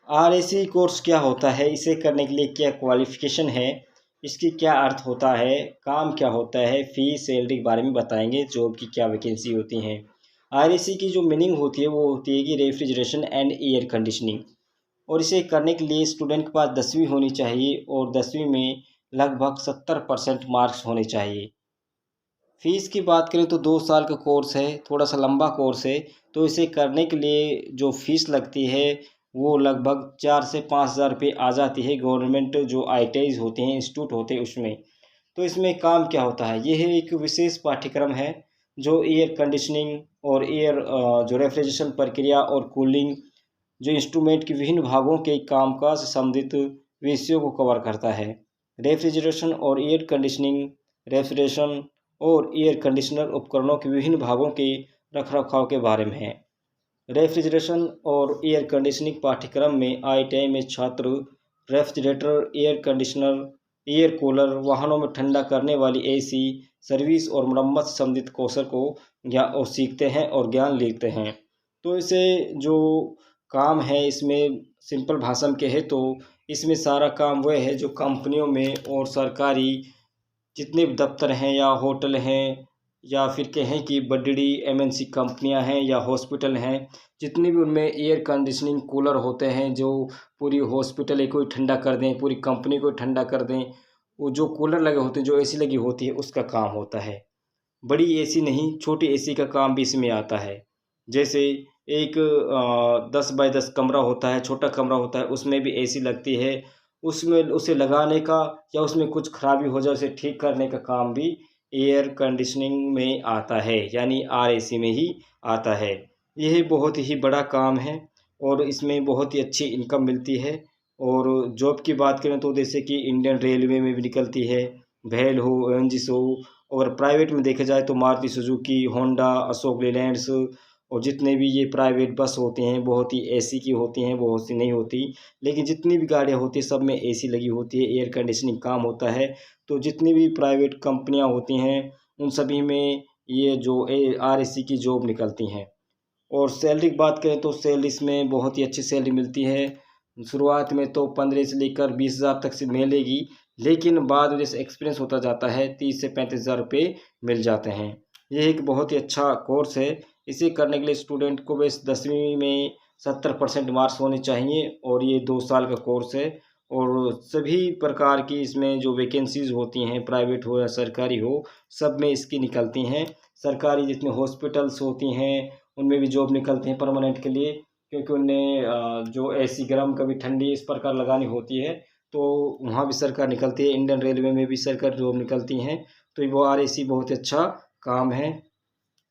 RAC course क्या होता है, इसे करने के लिए क्या क्वालिफ़िकेशन है, इसकी क्या अर्थ होता है, काम क्या होता है, फ़ीस, सैलरी के बारे में बताएँगे, जॉब की क्या वैकेंसी होती हैं। आरएसी की जो मीनिंग होती है वो होती है कि रेफ्रिजरेशन एंड एयर कंडीशनिंग। और इसे करने के लिए स्टूडेंट के पास 10वीं होनी चाहिए और 10वीं में लगभग 70% मार्क्स होने चाहिए। फ़ीस की बात करें तो 2 साल का कोर्स है, थोड़ा-सा लंबा कोर्स है, तो इसे करने के लिए जो फ़ीस लगती है, वो लगभग 4 से 5,000 रुपए आ जाती है गवर्नमेंट जो आईटीआईज़ होते हैं, इंस्टीट्यूट होते हैं उसमें। तो इसमें काम क्या होता है? ये है एक विशेष पाठ्यक्रम है, जो एयर कंडीशनिंग और जो रेफ्रिजरेशन प्रक्रिया और कूलिंग जो इंस्ट्रूमेंट के विभिन्न भागों के कामकाज से संबंधित विषयों को कवर करता है। रेफ्रिजरेशन और एयर कंडीशनिंग, रेफ्रिजरेशन और एयर कंडीशनर उपकरणों के विभिन्न भागों के रखरखाव के बारे में है। रेफ्रिजरेशन और एयर कंडीशनिंग पाठ्यक्रम में आईटीआई में छात्र refrigerator, air conditioner, air cooler, वाहनों में ठंडा करने वाली एसी, सर्विस और मरम्मत से संबंधित कौशल को सीखते हैं और ज्ञान लेते हैं। तो इसे जो काम है इसमें सिंपल भाषा में कहे तो इसमें सारा काम वह है जो कंपनियों में और सरकारी जितने भी दफ्तर हैं या होटल हैं या फिर कहें कि बड़ी एमएनसी कंपनियां हैं या हॉस्पिटल हैं, जितनी भी उनमें एयर कंडीशनिंग कूलर होते हैं जो पूरी हॉस्पिटल को ही ठंडा कर दें, पूरी कंपनी को ठंडा कर दें, वो जो कूलर लगे होते हैं, जो एसी लगी होती है, उसका काम होता है। बड़ी एसी नहीं, छोटी एसी का काम भी इसमें आता है। जैसे एक 10 बाय 10 कमरा होता है, छोटा कमरा होता है, उसमें भी एसी लगती है। उसमें उसे लगाने का या उसमें कुछ खराबी हो जाए उसे ठीक करने का काम भी एयर कंडीशनिंग में आता है, यानी आरएसी में ही आता है। यह बहुत ही बड़ा काम है और इसमें बहुत ही अच्छी इनकम मिलती है। और जॉब की बात करें तो जैसे कि इंडियन रेलवे में भी निकलती है, भेल हो, ओएनजीसी हो, और प्राइवेट में देखा जाए तो मारुति सुजुकी, होंडा, अशोक लेलैंड्स और जितने भी ये प्राइवेट बस होते हैं, बहुत ही एसी की होती हैं, बहुत सी नहीं होती। लेकिन जितनी भी गाड़ियाँ होती हैं, सब में एसी लगी होती है, एयर कंडीशनिंग काम होता है। तो जितनी भी प्राइवेट कंपनियाँ होती हैं, उन सभी में ये जो आरएसी की जॉब निकलती हैं। और सैलरी की बात करें तो सैलरी इसमें बहुत ही अच्छी सैलरी मिलती है। शुरुआत में तो 15 से लेकर 20,000 तक से मिलेगी, लेकिन बाद में जैसे एक्सपीरियंस होता जाता है 30 से 35,000 रुपये मिल जाते हैं। ये एक बहुत ही अच्छा कोर्स है। इसे करने के लिए स्टूडेंट को बस 10वीं में 70% मार्क्स होने चाहिए और ये 2 साल का कोर्स है। और सभी प्रकार की इसमें जो वैकेंसीज़ होती हैं, प्राइवेट हो या सरकारी हो, सब में इसकी निकलती हैं। सरकारी जितने हॉस्पिटल्स होती हैं, उनमें भी जॉब निकलती हैं परमानेंट के लिए, क्योंकि उन्हें जो एसी गर्म कभी ठंडी इस प्रकार लगानी होती है, तो वहाँ भी सरकार निकलती है। इंडियन रेलवे में भी सरकारी जॉब निकलती हैं। तो वो आरएसी बहुत अच्छा काम है।